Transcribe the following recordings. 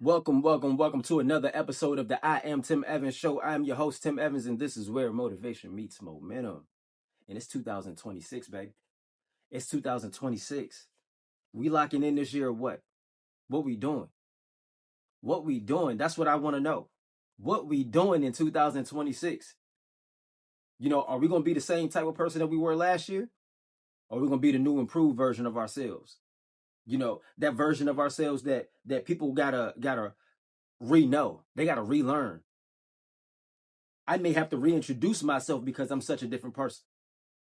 Welcome to another episode of the I Am Tim Evans Show. I am your host, Tim Evans, and this is where motivation meets momentum. And it's 2026, baby. It's 2026. We locking in this year or what? What we doing? What we doing? That's what I want to know. What we doing in 2026? Are we going to be the same type of person that we were last year? Or are we going to be the new improved version of ourselves? That version of ourselves that people gotta re-know. They gotta relearn. I may have to reintroduce myself because I'm such a different person.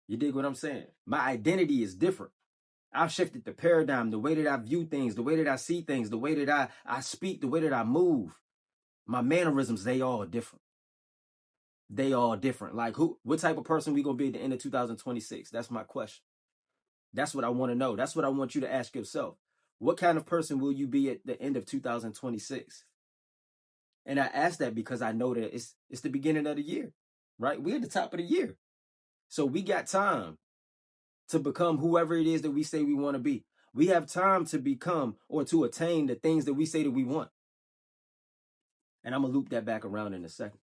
You dig what I'm saying? My identity is different. I've shifted the paradigm, the way that I view things, the way that I see things, the way that I speak, the way that I move. My mannerisms, they all different. They all different. Like what type of person we gonna be at the end of 2026? That's my question. That's what I want to know. That's what I want you to ask yourself. What kind of person will you be at the end of 2026? And I ask that because I know that it's the beginning of the year, right? We're at the top of the year. So we got time to become whoever it is that we say we want to be. We have time to become or to attain the things that we say that we want. And I'm going to loop that back around in a second.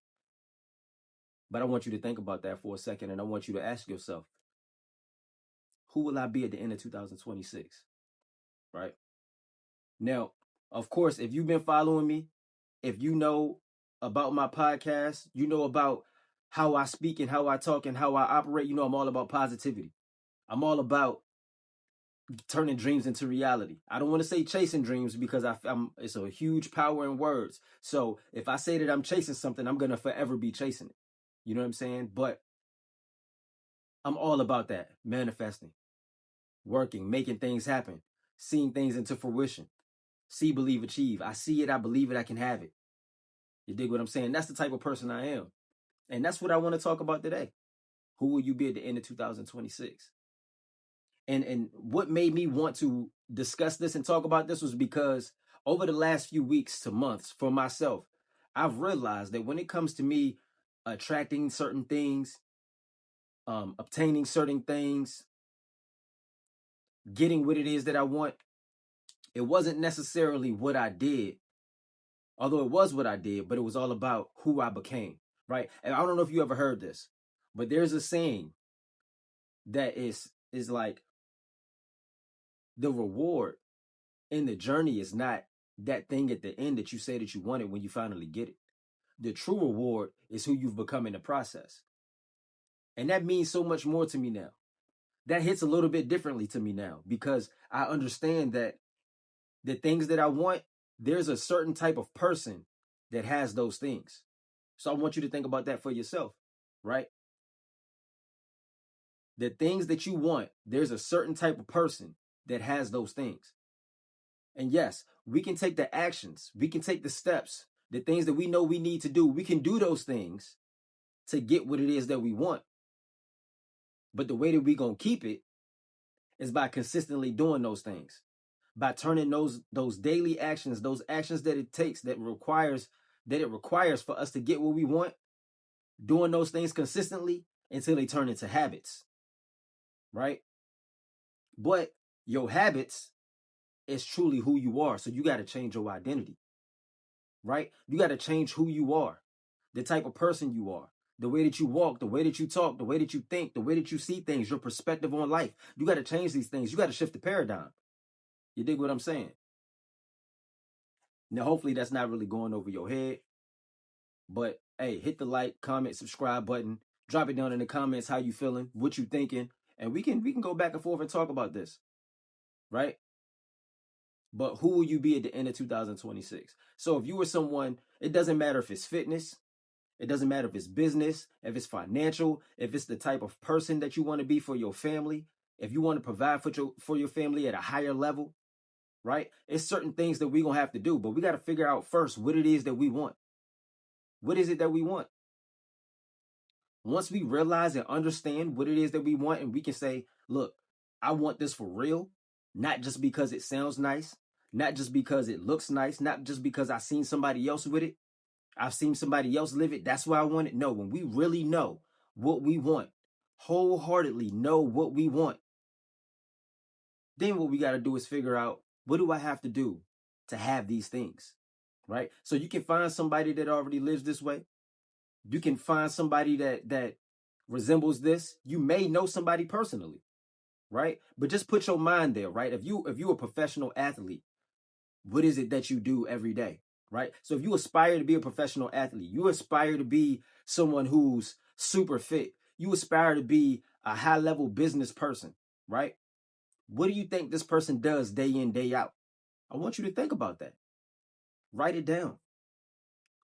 But I want you to think about that for a second, and I want you to ask yourself, who will I be at the end of 2026? Right? Now, of course, if you've been following me, if you know about my podcast, you know about how I speak and how I talk and how I operate, I'm all about positivity. I'm all about turning dreams into reality. I don't want to say chasing dreams because it's a huge power in words. So if I say that I'm chasing something, I'm going to forever be chasing it. You know what I'm saying? But I'm all about that. Manifesting, working, making things happen, seeing things into fruition. See, believe, achieve. I see it. I believe it. I can have it. You dig what I'm saying? That's the type of person I am. And that's what I want to talk about today. Who will you be at the end of 2026? And what made me want to discuss this and talk about this was because over the last few weeks to months for myself, I've realized that when it comes to me attracting certain things, obtaining certain things, getting what it is that I want, it wasn't necessarily what I did, although it was what I did, but it was all about who I became, right? And I don't know if you ever heard this, but there's a saying that is like the reward in the journey is not that thing at the end that you say that you wanted when you finally get it. The true reward is who you've become in the process. And that means so much more to me now. That hits a little bit differently to me now because I understand that the things that I want, there's a certain type of person that has those things. So I want you to think about that for yourself, right? The things that you want, there's a certain type of person that has those things. And yes, we can take the actions, we can take the steps, the things that we know we need to do. We can do those things to get what it is that we want. But the way that we going to keep it is by consistently doing those things, by turning those daily actions, those actions that it takes, that it requires for us to get what we want, doing those things consistently until they turn into habits, right? But your habits is truly who you are. So you got to change your identity, right? You got to change who you are, the type of person you are, the way that you walk, the way that you talk, the way that you think, the way that you see things, your perspective on life. You got to change these things. You got to shift the paradigm. You dig what I'm saying? Now, hopefully that's not really going over your head, but hey, hit the like, comment, subscribe button. Drop it down in the comments how you feeling, what you thinking, and we can go back and forth and talk about this, right? But who will you be at the end of 2026? So if you were someone, it doesn't matter if it's fitness, it doesn't matter if it's business, if it's financial, if it's the type of person that you want to be for your family, if you want to provide for your family at a higher level, right? It's certain things that we're going to have to do, but we got to figure out first what it is that we want. What is it that we want? Once we realize and understand what it is that we want, and we can say, look, I want this for real, not just because it sounds nice, not just because it looks nice, not just because I've seen somebody else with it, I've seen somebody else live it, that's why I want it. No, when we really know what we want, wholeheartedly know what we want, then what we got to do is figure out, what do I have to do to have these things? right? So you can find somebody that already lives this way. You can find somebody that resembles this. You may know somebody personally, right? But just put your mind there, right? If you a professional athlete, what is it that you do every day, right? So if you aspire to be a professional athlete, you aspire to be someone who's super fit, you aspire to be a high level business person, right? What do you think this person does day in, day out? I want you to think about that. Write it down.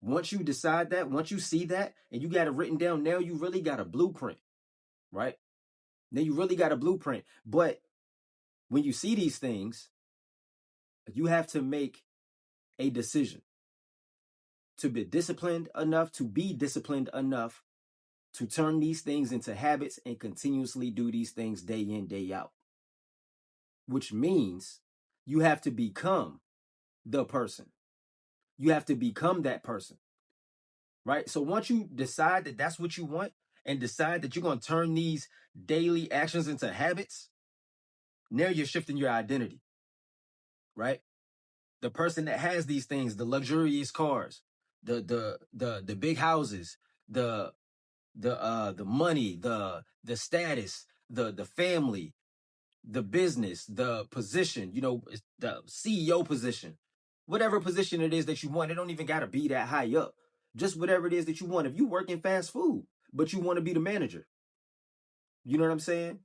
Once you decide that, once you see that, and you got it written down, now you really got a blueprint, right? Now you really got a blueprint. But when you see these things, you have to make a decision to be disciplined enough, to turn these things into habits and continuously do these things day in, day out. Which means you have to become the person. You have to become that person, right? So once you decide that that's what you want and decide that you're going to turn these daily actions into habits, now you're shifting your identity, right? The person that has these things, the luxurious cars, the big houses, the the money, the status, the family, the business, the position, the CEO position, whatever position it is that you want. It don't even got to be that high up. Just whatever it is that you want. If you work in fast food, but you want to be the manager, you know what I'm saying?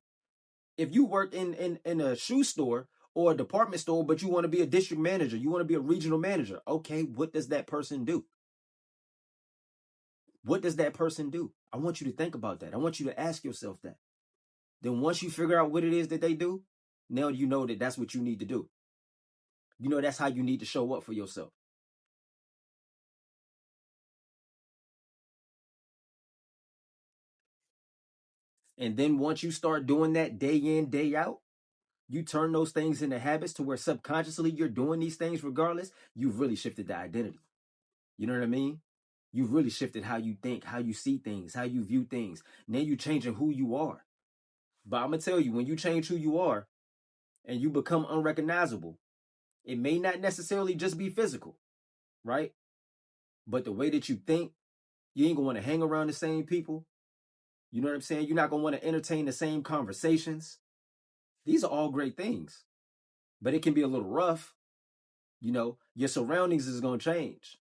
If you work in a shoe store or a department store, but you want to be a district manager, you want to be a regional manager. Okay, what does that person do? What does that person do? I want you to think about that. I want you to ask yourself that. Then once you figure out what it is that they do, now you know that that's what you need to do. You know that's how you need to show up for yourself. And then once you start doing that day in, day out, you turn those things into habits to where subconsciously you're doing these things regardless, you've really shifted the identity. You know what I mean? You've really shifted how you think, how you see things, how you view things. Now you're changing who you are. But I'm going to tell you, when you change who you are and you become unrecognizable, it may not necessarily just be physical, right? But the way that you think, you ain't going to want to hang around the same people. You know what I'm saying? You're not going to want to entertain the same conversations. These are all great things, but it can be a little rough. Your surroundings is going to change,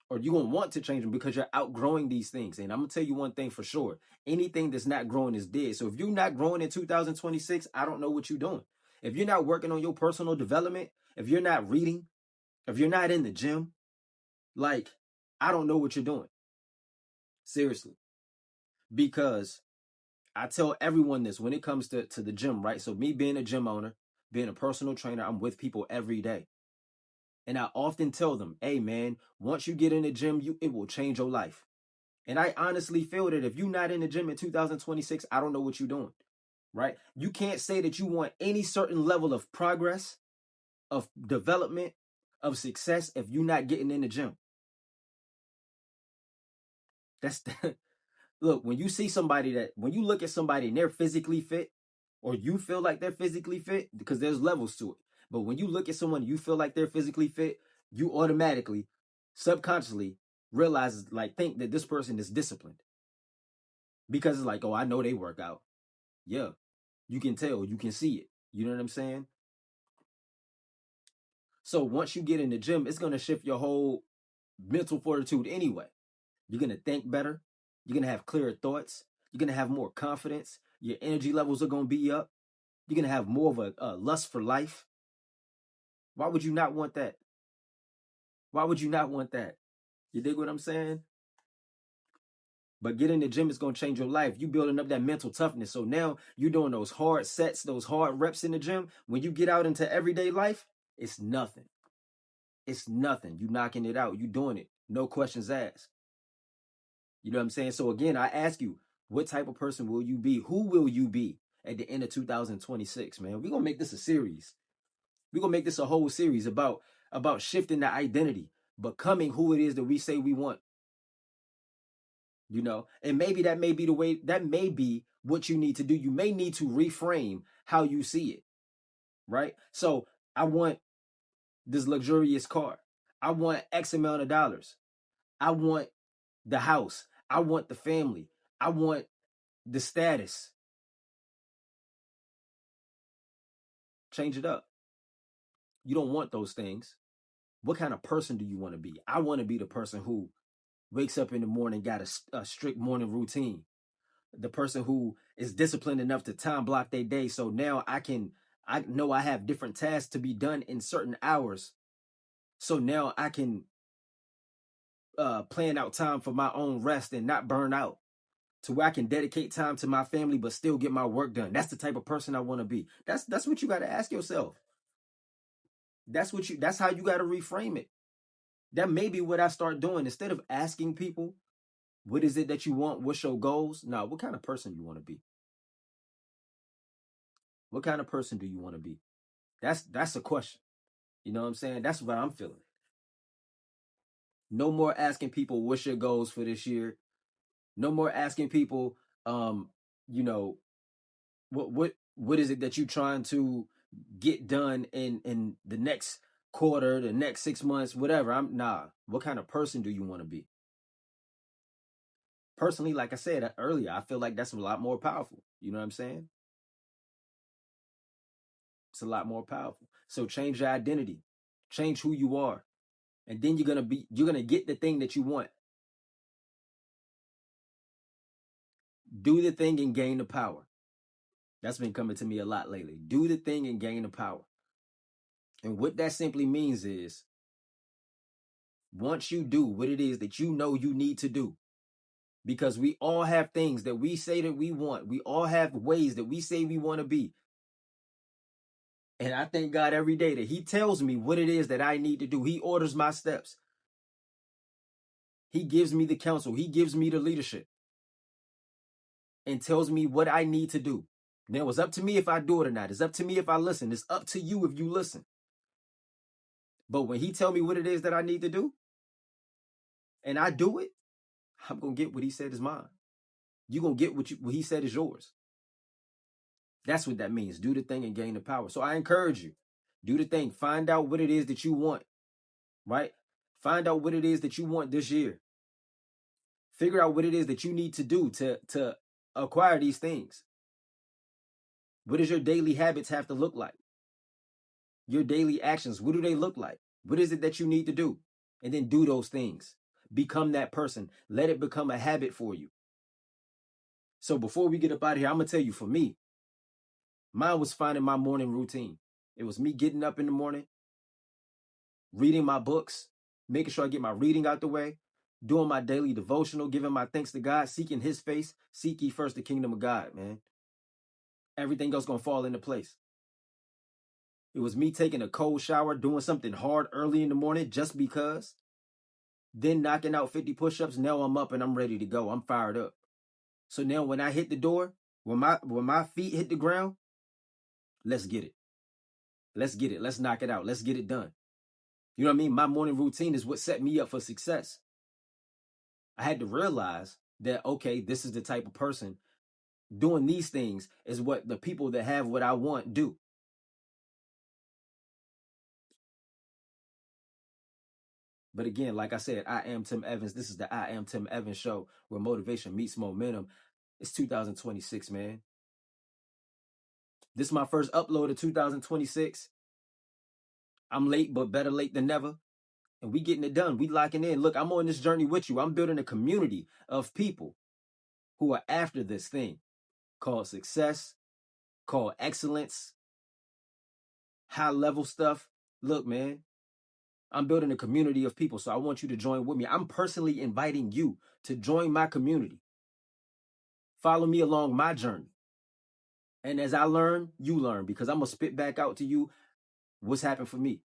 or you're going to want to change them because you're outgrowing these things. And I'm going to tell you one thing for sure. Anything that's not growing is dead. So if you're not growing in 2026, I don't know what you're doing. If you're not working on your personal development, if you're not reading, if you're not in the gym, like, I don't know what you're doing. Seriously. Because I tell everyone this when it comes to the gym, right? So me being a gym owner, being a personal trainer, I'm with people every day. And I often tell them, hey man, once you get in the gym, it will change your life. And I honestly feel that if you're not in the gym in 2026, I don't know what you're doing, right? You can't say that you want any certain level of progress, of development, of success if you're not getting in the gym. That's look, when you look at somebody and they're physically fit, or you feel like they're physically fit, because there's levels to it. But when you look at someone, you feel like they're physically fit, you automatically, subconsciously realize, like, think that this person is disciplined. Because it's like, oh, I know they work out. Yeah, you can tell, you can see it. You know what I'm saying? So once you get in the gym, it's going to shift your whole mental fortitude anyway. You're going to think better. You're going to have clearer thoughts. You're going to have more confidence. Your energy levels are going to be up. You're going to have more of a lust for life. Why would you not want that? Why would you not want that? You dig what I'm saying? But getting in the gym is going to change your life. You building up that mental toughness. So now you're doing those hard sets, those hard reps in the gym. When you get out into everyday life, it's nothing. It's nothing. You knocking it out. You doing it. No questions asked. You know what I'm saying? So again, I ask you, what type of person will you be? Who will you be at the end of 2026, man? We're going to make this a series. We're going to make this a whole series about shifting the identity, becoming who it is that we say we want. And maybe that may be the way, that may be what you need to do. You may need to reframe how you see it, right? So I want this luxurious car. I want X amount of dollars. I want the house. I want the family. I want the status. Change it up. You don't want those things. What kind of person do you want to be? I want to be the person who wakes up in the morning, got a strict morning routine. The person who is disciplined enough to time block their day. So now I know I have different tasks to be done in certain hours. So now I can plan out time for my own rest and not burn out, to where I can dedicate time to my family but still get my work done. That's the type of person I want to be. That's what you got to ask yourself. That's how you got to reframe it. That may be what I start doing. Instead of asking people, what is it that you want? What's your goals? No, what kind of person you want to be? What kind of person do you want to be? That's a question. You know what I'm saying? That's what I'm feeling. No more asking people what's your goals for this year. No more asking people, um, you know, what is it that you trying to get done in the next quarter, the next 6 months, whatever. What kind of person do you want to be? Personally, like I said earlier, I feel like that's a lot more powerful. You know what I'm saying? It's a lot more powerful. So change your identity, change who you are, and then you're gonna get the thing that you want. Do the thing and gain the power. That's been coming to me a lot lately. Do the thing and gain the power. And what that simply means is, once you do what it is that you know you need to do, because we all have things that we say that we want. We all have ways that we say we want to be. And I thank God every day that He tells me what it is that I need to do. He orders my steps. He gives me the counsel. He gives me the leadership and tells me what I need to do. Now, it's up to me if I do it or not. It's up to me if I listen. It's up to you if you listen. But when He tell me what it is that I need to do and I do it, I'm going to get what He said is mine. You're going to get what He said is yours. That's what that means. Do the thing and gain the power. So I encourage you, do the thing. Find out what it is that you want, right? Find out what it is that you want this year. Figure out what it is that you need to do to acquire these things. What does your daily habits have to look like? Your daily actions, what do they look like? What is it that you need to do? And then do those things. Become that person. Let it become a habit for you. So before we get up out of here, I'm going to tell you, for me, mine was finding my morning routine. It was me getting up in the morning, reading my books, making sure I get my reading out the way, doing my daily devotional, giving my thanks to God, seeking His face. Seek ye first the kingdom of God, man. Everything else going to fall into place. It was me taking a cold shower, doing something hard early in the morning just because, then knocking out 50 push-ups. Now I'm up and I'm ready to go. I'm fired up. So now when I hit the door, when my feet hit the ground, let's get it. Let's get it. Let's knock it out. Let's get it done. You know what I mean? My morning routine is what set me up for success. I had to realize that, okay, this is the type of person, doing these things is what the people that have what I want do. But again, like I said, I am Tim Evans. This is the I Am Tim Evans show, where motivation meets momentum. It's 2026, man. This is my first upload of 2026. I'm late, but better late than never. And we getting it done. We locking in. Look, I'm on this journey with you. I'm building a community of people who are after this thing called success, called excellence, high level stuff. Look, man, I'm building a community of people. So I want you to join with me. I'm personally inviting you to join my community. Follow me along my journey. And as I learn, you learn, because I'm going to spit back out to you what's happened for me.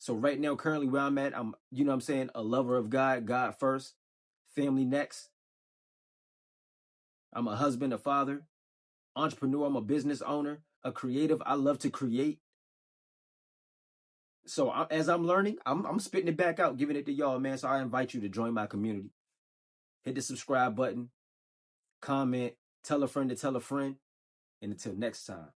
So right now, currently where I'm at, I'm, you know what I'm saying, a lover of God, God first, family next. I'm a husband, a father, entrepreneur. I'm a business owner, a creative. I love to create. So as I'm learning, I'm spitting it back out, giving it to y'all, man. So I invite you to join my community. Hit the subscribe button, comment, tell a friend to tell a friend. And until next time.